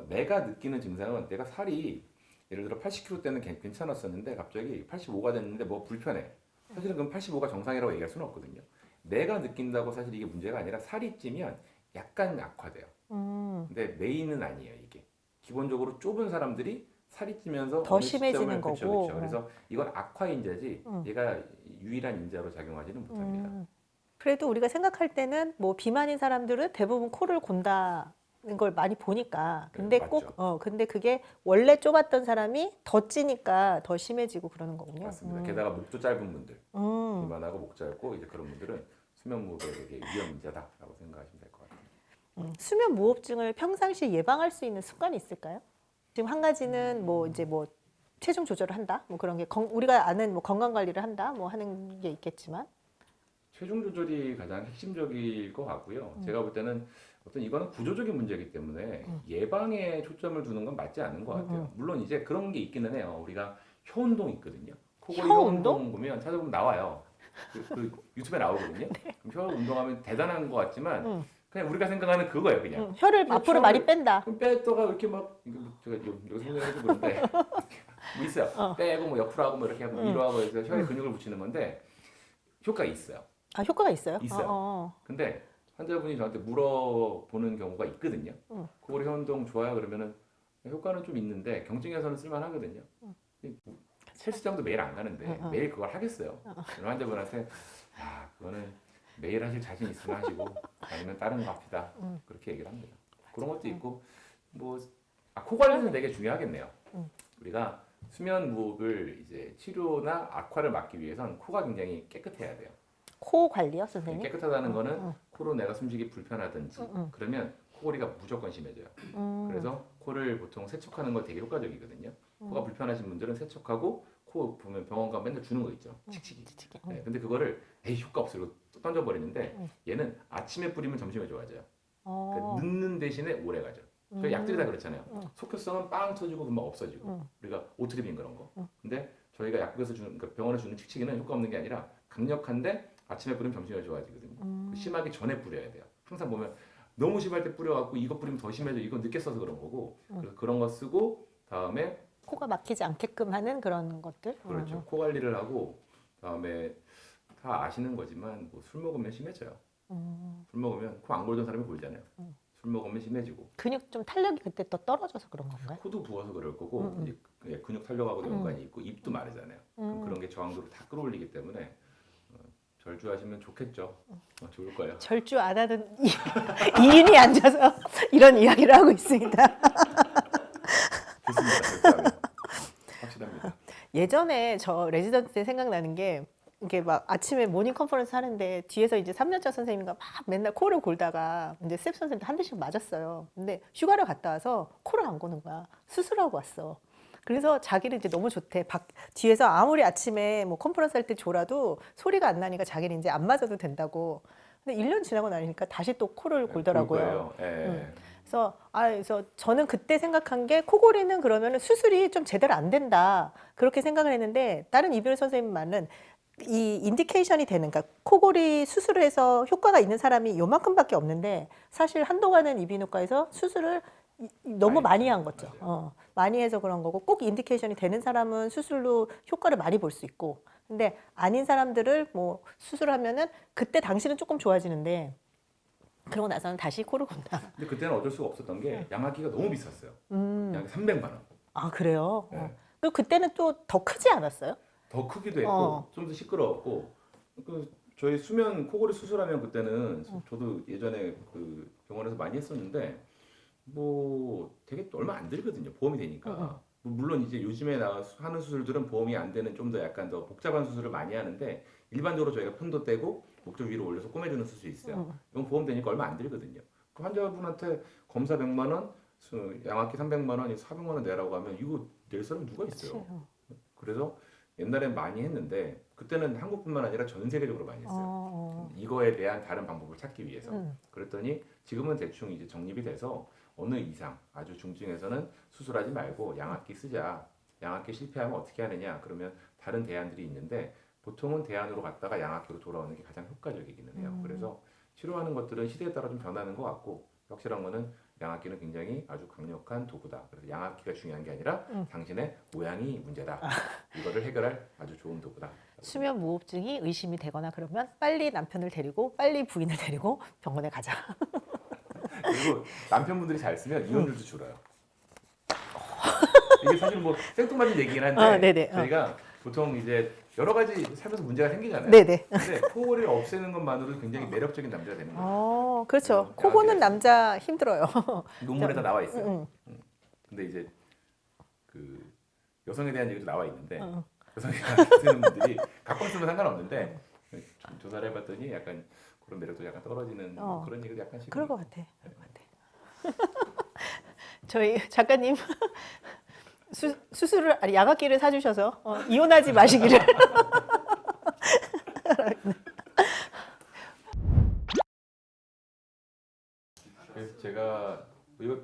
내가 느끼는 증상은 내가 살이 예를 들어 80kg 때는 괜찮았었는데 갑자기 85가 됐는데 뭐 불편해. 사실은 그럼 85가 정상이라고 얘기할 수는 없거든요. 내가 느낀다고 사실 이게 문제가 아니라 살이 찌면 약간 악화돼요. 근데 메인은 아니에요 이게. 기본적으로 좁은 사람들이 살이 찌면서 더 어느 심해지는 시점을 거고. 그렇죠. 그래서 이건 악화인자지 얘가 유일한 인자로 작용하지는 못합니다. 그래도 우리가 생각할 때는 뭐 비만인 사람들은 대부분 코를 곤다는 걸 많이 보니까. 근데 네, 꼭, 맞죠. 근데 그게 원래 좁았던 사람이 더 찌니까 더 심해지고 그러는 거군요. 맞습니다. 게다가 목도 짧은 분들, 비만하고 목 짧고 이제 그런 분들은 수면 무호흡에 되게 위험 인자다라고 생각하시면 될 것 같아요. 수면 무호흡증을 평상시에 예방할 수 있는 습관이 있을까요? 지금 한 가지는 뭐 이제 뭐 체중 조절을 한다, 뭐 그런 게 우리가 아는 뭐 건강 관리를 한다, 뭐 하는 게 있겠지만. 체중 조절이 가장 핵심적일 것 같고요. 제가 볼 때는 어떤 이거는 구조적인 문제이기 때문에 예방에 초점을 두는 건 맞지 않는 것 같아요. 물론 이제 그런 게 있기는 해요. 우리가 혀 운동 있거든요. 코골이 혀 운동 보면 찾아보면 나와요. 그 유튜브에 나오거든요. 그럼 혀 운동하면 대단한 것 같지만 그냥 우리가 생각하는 그거예요, 그냥. 혀를 앞으로 많이 뺀다. 뺐다가 이렇게 막 이거 제가 여기 설명해서 그런데 뭐 있어요. 빼고 뭐 옆으로 하고 뭐 이렇게 하고 위로 하고 해서 혀에 근육을 붙이는 건데 효과가 있어요. 아, 효과가 있어요? 있어요. 근데 환자분이 저한테 물어보는 경우가 있거든요. 코골이 혀 운동 좋아요? 그러면은 효과는 좀 있는데 경증에서는 쓸만하거든요. 헬스장도 매일 안 가는데 매일 그걸 하겠어요. 그런 환자분한테 그거는 매일 하실 자신 있으면 하시고 아니면 다른 거 합시다. 그렇게 얘기를 합니다. 그런 것도 있고 뭐 코 관리는 되게 중요하겠네요. 우리가 수면 무호흡을 이제 치료나 악화를 막기 위해선 코가 굉장히 깨끗해야 돼요. 코 관리요, 선생님? 깨끗하다는 거는 코로 내가 숨쉬기 불편하든지 그러면 코골이가 무조건 심해져요. 그래서 코를 보통 세척하는 거 되게 효과적이거든요. 코가 불편하신 분들은 세척하고 코 보면 병원 가면 맨날 주는 거 있죠. 칙칙이. 네, 근데 그거를 효과 없어 이러고 던져버리는데 얘는 아침에 뿌리면 점심에 좋아져요. 그러니까 늦는 대신에 오래 가죠. 저희 약들이 다 그렇잖아요. 속효성은 빵 터지고 금방 없어지고 우리가 오트리빈 그런 거. 근데 저희가 약국에서 주는 그러니까 병원에 주는 칙칙이는 효과 없는 게 아니라 강력한데 아침에 뿌리면 점심에 좋아지거든요. 심하기 전에 뿌려야 돼요. 항상 보면 너무 심할 때 뿌려갖고 이거 뿌리면 더 심해져. 이건 늦게 써서 그런 거고. 그래서 그런 거 쓰고 다음에 코가 막히지 않게끔 하는 그런 것들. 그렇죠. 코 관리를 하고 다음에 다 아시는 거지만 뭐 술 먹으면 심해져요. 술 먹으면 코 안 골던 사람이 골잖아요. 술 먹으면 심해지고 근육 좀 탄력이 그때 또 떨어져서 그런 건가요? 코도 부어서 그럴 거고 이제 근육 탄력하고도 연관이 있고 입도 마르잖아요. 그럼 그런 게 저항도를 다 끌어올리기 때문에 절주하시면 좋겠죠. 좋을 거예요. 절주 안 하는 이인이 앉아서 이런 이야기를 하고 있습니다. 좋습니다. 절주하면 확실합니다. 예전에 저 레지던트 때 생각나는 게 이게 막 아침에 모닝 컨퍼런스 하는데 뒤에서 이제 3년차 선생님과 막 맨날 코를 골다가 이제 스텝 선생님도 한 대씩 맞았어요. 근데 휴가를 갔다 와서 코를 안 고는 거야. 수술하고 왔어. 그래서 자기는 이제 너무 좋대. 뒤에서 아무리 아침에 뭐 컨퍼런스 할 때 졸아도 소리가 안 나니까 자기는 이제 안 맞아도 된다고. 근데 1년 지나고 나니까 다시 또 코를 골더라고요. 예. 그래서 저는 그때 생각한 게 코골이는 그러면 수술이 좀 제대로 안 된다. 그렇게 생각을 했는데 다른 이별 선생님 말은 이 인디케이션이 되는, 그러니까 코골이 수술을 해서 효과가 있는 사람이 요만큼밖에 없는데 사실 한동안은 이비인후과에서 수술을 너무 많이 한 거죠. 많이 해서 그런 거고 꼭 인디케이션이 되는 사람은 수술로 효과를 많이 볼 수 있고 근데 아닌 사람들을 뭐 수술하면은 그때 당시는 조금 좋아지는데 그러고 나서는 다시 코를 곤다. 근데 그때는 어쩔 수가 없었던 게 양압기가 너무 비쌌어요. 양압기 300만 원. 아 그래요? 네. 그리고 그때는 또 더 크지 않았어요? 더 크기도 했고 좀 더 시끄러웠고 저희 수면 코골이 수술하면 그때는 저도 예전에 그 병원에서 많이 했었는데 뭐 되게 얼마 안 들거든요. 보험이 되니까. 물론 이제 요즘에 하는 수술들은 보험이 안 되는 좀 더 약간 더 복잡한 수술을 많이 하는데 일반적으로 저희가 편도 떼고 목젖 위로 올려서 꼬매주는 수술이 있어요. 이건 보험 되니까 얼마 안 들거든요. 그 환자분한테 검사 100만 원, 양압기 300만 원, 400만 원 내라고 하면 이거 낼 사람 누가 있어요? 그래서 옛날엔 많이 했는데 그때는 한국뿐만 아니라 전 세계적으로 많이 했어요. 이거에 대한 다른 방법을 찾기 위해서. 그랬더니 지금은 대충 이제 정립이 돼서 어느 이상 아주 중증에서는 수술하지 말고 양압기 쓰자. 양압기 실패하면 어떻게 하느냐? 그러면 다른 대안들이 있는데 보통은 대안으로 갔다가 양압기로 돌아오는 게 가장 효과적이기는 해요. 그래서 치료하는 것들은 시대에 따라 좀 변하는 것 같고 확실한 거는 양압기는 굉장히 아주 강력한 도구다. 그래서 양압기가 중요한 게 아니라 당신의 모양이 문제다. 이거를 해결할 아주 좋은 도구다. 수면 무호흡증이 의심이 되거나 그러면 빨리 남편을 데리고 빨리 부인을 데리고 병원에 가자. 그리고 남편분들이 잘 쓰면 이혼율도 줄어요. 이게 사실 뭐 생뚱맞은 얘기긴 한데 저희가 보통 이제 여러 가지 살면서 문제가 생기잖아요. 네네. 근데 코골이를 없애는 것만으로도 굉장히 매력적인 남자가 되는 거예요. 그렇죠. 코 고는 남자 힘들어요. 논문에 다 나와 있어요. 근데 이제 그 여성에 대한 얘기도 나와 있는데 여성이 쓰는 분들이 각방 쓰면 상관없는데 조사를 해봤더니 약간 그런 매력도 약간 떨어지는 그런 얘기도 약간 그럴 것 같아. 저희 작가님 수술을 아니 양압기를 사주셔서 이혼하지 마시기를. 그래서 제가 이거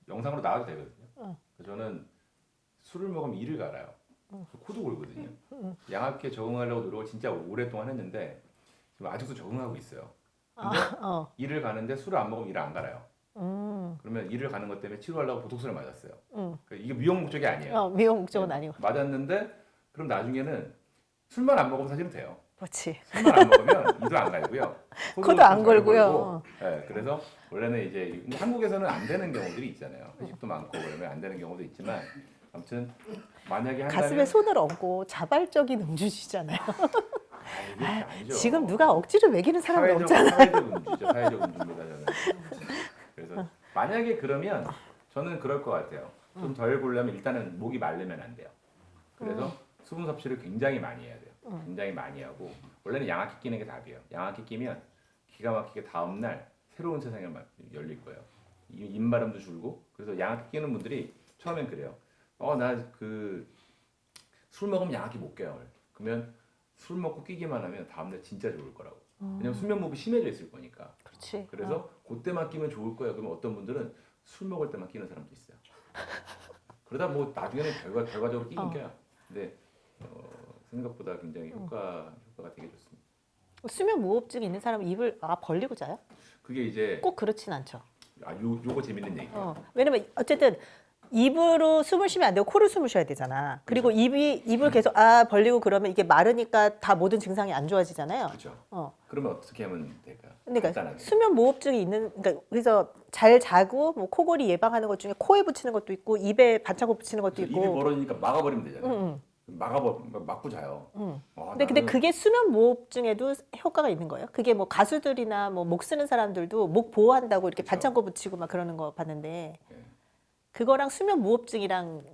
영상으로 나와도 되거든요. 저는 술을 먹으면 이를 갈아요. 코도 골거든요. 양압기에 적응하려고 노력을 진짜 오랫동안 했는데 지금 아직도 적응하고 있어요. 근데 이를 가는데 술을 안 먹으면 이를 안 갈아요. 그러면 이를 가는 것 때문에 치료하려고 보톡스를 맞았어요. 그러니까 이게 미용 목적이 아니에요. 미용 목적은 아니고. 맞았는데 그럼 나중에는 술만 안 먹으면 사실은 돼요. 그렇지. 술만 안 먹으면 이도 안 갈고요. 코도 안 걸고요. 네, 그래서 원래는 이제 한국에서는 안 되는 경우들이 있잖아요. 회식도 많고 그러면 안 되는 경우도 있지만 아무튼 만약에 한다면 가슴에 손을 얹고 자발적인 음주시잖아요. 이게 아니죠. 지금 누가 억지로 먹이는 사람은 없잖아. 사회적 음주죠. 사회적 음주입니다. 저는. 그래서 만약에 그러면 저는 그럴 것 같아요. 좀 덜 고려면 일단은 목이 마르면 안 돼요. 그래서 수분 섭취를 굉장히 많이 해야 돼요. 굉장히 많이 하고 원래는 양압기 끼는 게 답이에요. 양압기 끼면 기가 막히게 다음 날 새로운 세상이 열릴 거예요. 입마름도 줄고 그래서 양압기 끼는 분들이 처음엔 그래요. 나 그 술 먹으면 양압기 못 껴요. 그러면 술 먹고 끼기만 하면 다음날 진짜 좋을 거라고. 왜냐면 수면무호흡이 심해져 있을 거니까. 그렇지. 그래서 그때만 끼면 좋을 거야. 그러면 어떤 분들은 술 먹을 때만 끼는 사람도 있어요. 그러다 뭐 나중에는 결과적으로 끼긴 껴요. 근데 생각보다 굉장히 효과가 되게 좋습니다. 수면 무호흡증 있는 사람은 입을 벌리고 자요? 그게 이제 꼭 그렇진 않죠. 요거 재밌는 얘기예요. 왜냐면 어쨌든 입으로 숨을 쉬면 안 되고 코를 숨을 쉬어야 되잖아. 그리고 입을 계속 벌리고 그러면 이게 마르니까 다 모든 증상이 안 좋아지잖아요. 그렇죠. 그러면 어떻게 하면 될까요? 그러니까 간단하게. 수면 무호흡증이 있는, 그러니까 그래서 잘 자고 뭐 코골이 예방하는 것 중에 코에 붙이는 것도 있고 입에 반창고 붙이는 것도 입이 있고. 벌어지니까 막아버리면 되잖아요. 막고 자요. 근데 그게 수면 무호흡증에도 효과가 있는 거예요? 그게 뭐 가수들이나 뭐 목 쓰는 사람들도 목 보호한다고 이렇게 그쵸. 반창고 붙이고 막 그러는 거 봤는데 네. 그거랑 수면 무호흡증이랑은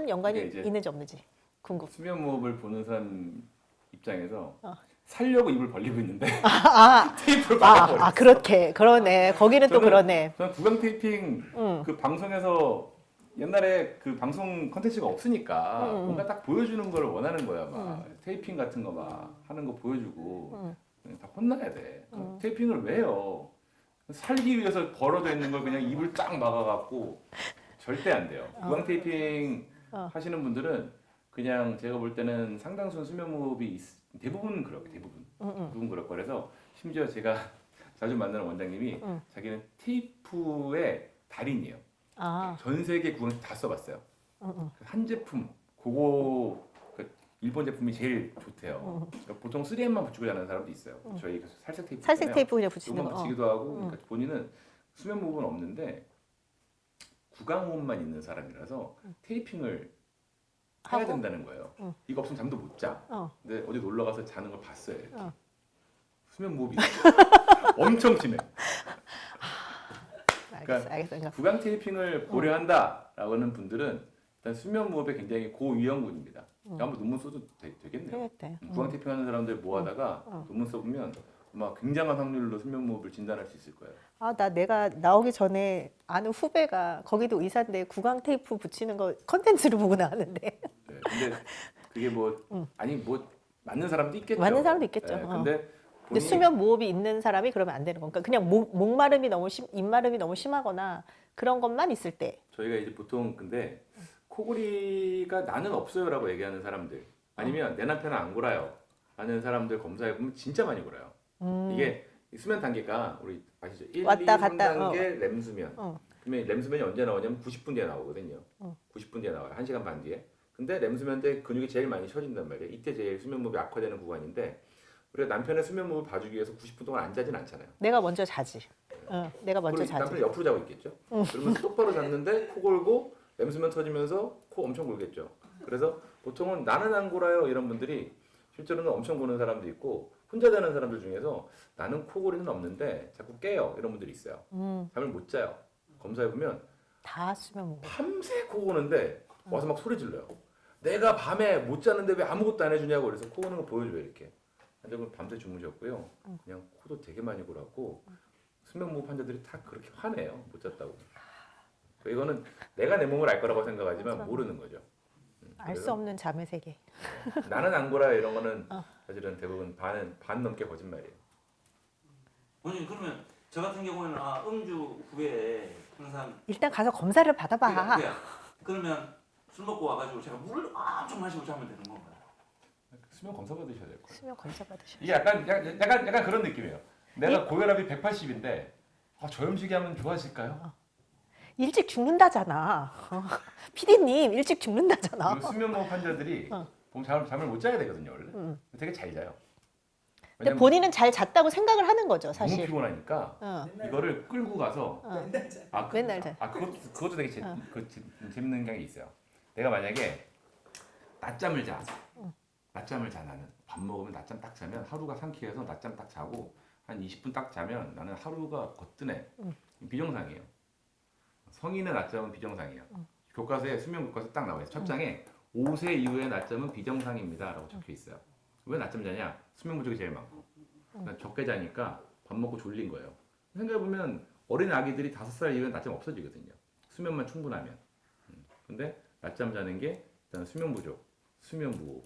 연관이 이게 이제 있는지 없는지 궁금. 수면 무호흡을 보는 사람 입장에서 살려고 입을 벌리고 있는데 테이프를 막아버려. 그러네. 거기는 또 그러네. 저는 구강 테이핑 그 방송에서 옛날에 그 방송 컨텐츠가 없으니까 뭔가 딱 보여주는 걸 원하는 거야. 막 테이핑 같은 거 막 하는 거 보여주고 다 혼나야 돼. 테이핑을 왜 해요? 살기 위해서 벌어져 있는 걸 그냥 입을 딱 막아갖고 절대 안 돼요. 구강 테이핑 하시는 분들은 그냥 제가 볼 때는 상당수는 수면 무호흡이 대부분 그렇고 대부분 그럴 거라서 심지어 제가 자주 만나는 원장님이 자기는 테이프의 달인이에요. 전 세계 구강 다 써봤어요. 한 제품 그거 그 일본 제품이 제일 좋대요. 그러니까 보통 3M만 붙이고 자는 사람도 있어요. 저희 그 살색 테이프 살색 있잖아요. 테이프 그냥 붙이는 요것만 거. 붙이기도 하고 그러니까 본인은 수면 무호흡은 없는데 구강 호흡만 있는 사람이라서 테이핑을 해야 하고? 된다는 거예요. 이거 없으면 잠도 못 자. 근데 어디 놀러 가서 자는 걸 봤어요. 이렇게. 수면 무호흡이 엄청 심해. 알겠어. 그러니까 구강 테이핑을 고려한다라고 하는 분들은 일단 수면 무호흡에 굉장히 고위험군입니다. 한번 논문 써도 되겠네요. 되겠대. 구강 테이핑하는 사람들 모아다가 논문 써보면 아마 굉장한 확률로 수면 무호흡을 진단할 수 있을 거예요. 내가 나오기 전에 아는 후배가 거기도 의사인데 구강 테이프 붙이는 거 컨텐츠로 보고 나왔는데. 네, 근데 그게 뭐 아니 뭐 맞는 사람도 있겠죠. 맞는 사람도 있겠죠. 네, 근데 근데 수면 무호흡이 있는 사람이 그러면 안 되는 건가? 그냥 목마름이 너무 입마름이 너무 심하거나 그런 것만 있을 때. 저희가 이제 보통 근데 코골이가 나는 없어요라고 얘기하는 사람들 아니면 내 남편은 안 골아요 하는 사람들 검사해 보면 진짜 많이 골아요. 이게 수면 단계가 우리 아시죠? 1, 왔다 2, 갔다, 3단계 렘수면. 그러면 렘수면이 언제 나오냐면 90분 뒤에 나오거든요. 90분 뒤에 나와요. 1시간 반 뒤에. 근데 렘수면 때 근육이 제일 많이 처진단 말이에요. 이때 제일 수면 무호흡이 악화되는 구간인데 우리가 남편의 수면 무호흡을 봐주기 위해서 90분 동안 안 자진 않잖아요. 내가 먼저 자지. 내가 먼저 그리고 자지. 남편이 옆으로 자고 있겠죠. 그러면 똑바로 잤는데 코 골고 렘수면 터지면서 코 엄청 골겠죠. 그래서 보통은 나는 안 골아요 이런 분들이 실제로는 엄청 고는 사람도 있고 혼자 자는 사람들 중에서 나는 코골이는 없는데 자꾸 깨요 이런 분들이 있어요. 잠을 못 자요. 검사해 보면 다 수면 무호흡. 밤새 코 고는데 와서 막 소리 질러요. 내가 밤에 못 자는데 왜 아무것도 안 해주냐고 그래서 코 고는 거 보여줘요 이렇게. 환자분 밤새 주무셨고요. 그냥 코도 되게 많이 골았고 수면 무호흡 환자들이 다 그렇게 화내요 못 잤다고. 이거는 내가 내 몸을 알 거라고 생각하지만 맞아. 모르는 거죠. 알 수 없는 잠의 세계. 나는 안 골아요 이런 거는 사실은 대부분 반 넘게 거짓말이에요. 원장님 그러면 저 같은 경우에는 음주 후에 항상 일단 가서 검사를 받아봐. 그러면 술 먹고 와가지고 제가 물을 엄청 마시고 자면 되는 건가요? 수면 검사 받으셔야 될 거예요. 수면 검사 받으셔. 이게 약간 그런 느낌이에요. 내가 고혈압이 180인데 저염식이 하면 좋아질까요? 일찍 죽는다잖아. 피디님 일찍 죽는다잖아. 그리고 수면무호흡 환자들이 보면 잠을 못 자게 되거든요 원래. 되게 잘 자요. 근데 왜냐면 본인은 잘 잤다고 생각을 하는 거죠, 너무 사실. 피곤하니까 이거를 끌고 가서 맨날 자. 그것도 되게 재밌는 게 있어요. 내가 만약에 낮잠을 자 나는 밥 먹으면 낮잠 딱 자면 하루가 상쾌해서 낮잠 딱 자고 한 20분 딱 자면 나는 하루가 거뜬해. 비정상이에요. 성인의 낮잠은 비정상이에요. 교과서에 수면 교과서 딱 나와요. 첫 장에 5세 이후의 낮잠은 비정상입니다라고 적혀 있어요. 왜 낮잠 자냐? 수면 부족이 제일 많고. 그러니까 적게 자니까 밥 먹고 졸린 거예요. 생각해 보면 어린 아기들이 5살 이후에 낮잠 없어지거든요. 수면만 충분하면. 근데 낮잠 자는 게 일단 수면 부족, 수면 무호흡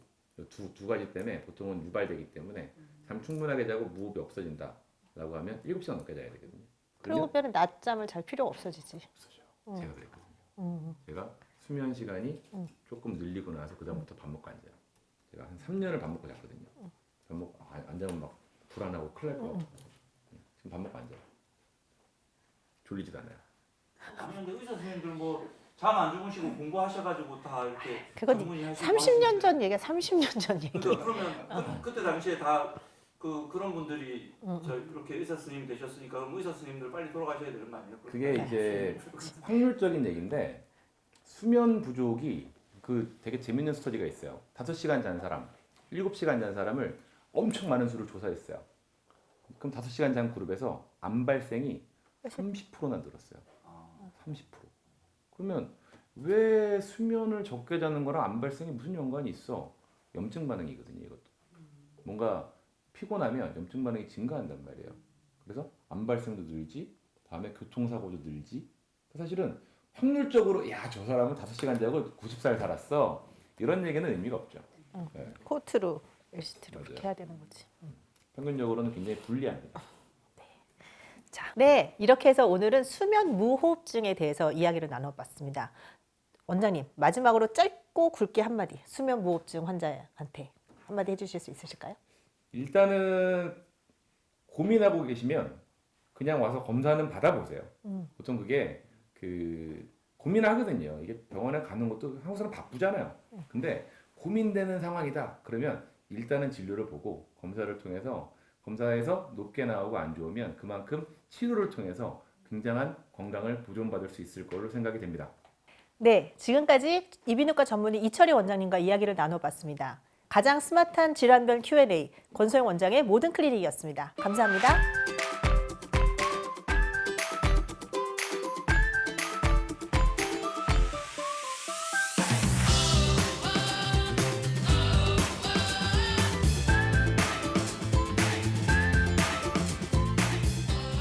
두 가지 때문에 보통은 유발되기 때문에 잠 충분하게 자고 무호흡이 없어진다라고 하면 7시간 넘게 자야 되거든요. 그러고 빼면 낮잠을 잘 필요가 없어지지. 없어져요. 제가 그랬거든요. 제가 수면 시간이 조금 늘리고 나서 그 다음부터 밥 먹고 안 자요. 제가 한 3년을 밥 먹고 잤거든요. 밥 먹고 안 자면 막 불안하고 큰일 날 것 같고 지금 밥 먹고 안 자요. 졸리지도 않아요. 아니 근데 의사 선생님들 뭐 잠 안 주무시고 공부하셔가지고 다 이렇게 그건 전문의하시고 30년 전 얘기야. 30년 전 얘기. 그러니까 그러면 그때 당시에 다 그런 분들이 저 이렇게 의사 선생님 되셨으니까 그럼 의사 선생님들 빨리 돌아가셔야 되는 거 아니에요? 그게 이제 확률적인 얘기인데 수면 부족이 그 되게 재밌는 스터디가 있어요. 5시간 잔 사람, 7시간 잔 사람을 엄청 많은 수를 조사했어요. 그럼 5시간 잔 그룹에서 암 발생이 30%나 늘었어요. 30%. 그러면 왜 수면을 적게 자는 거랑 암 발생이 무슨 연관이 있어? 염증 반응이거든요, 이것도. 뭔가 피곤하면 염증 반응이 증가한단 말이에요. 그래서 암 발생도 늘지, 다음에 교통사고도 늘지. 사실은 확률적으로 야, 저 사람은 5시간 자고 90살 살았어. 이런 얘기는 의미가 없죠. 네, 코트로 LCT로 맞아요. 이렇게 해야 되는 거지. 평균적으로는 굉장히 불리합니다. 자, 네, 이렇게 해서 오늘은 수면 무호흡증에 대해서 이야기를 나눠봤습니다. 원장님, 마지막으로 짧고 굵게 한마디, 수면 무호흡증 환자한테 한마디 해주실 수 있으실까요? 일단은 고민하고 계시면 그냥 와서 검사는 받아보세요. 보통 그게 그 고민하거든요. 이게 병원에 가는 것도 한국 사람 바쁘잖아요. 근데 고민되는 상황이다. 그러면 일단은 진료를 보고 검사에서 높게 나오고 안 좋으면 그만큼 치료를 통해서 굉장한 건강을 보존받을 수 있을 거로 생각이 됩니다. 네, 지금까지 이비인후과 전문의 이철희 원장님과 이야기를 나눠봤습니다. 가장 스마트한 질환별 Q&A 권소영 원장의 모든 클리닉이었습니다. 감사합니다.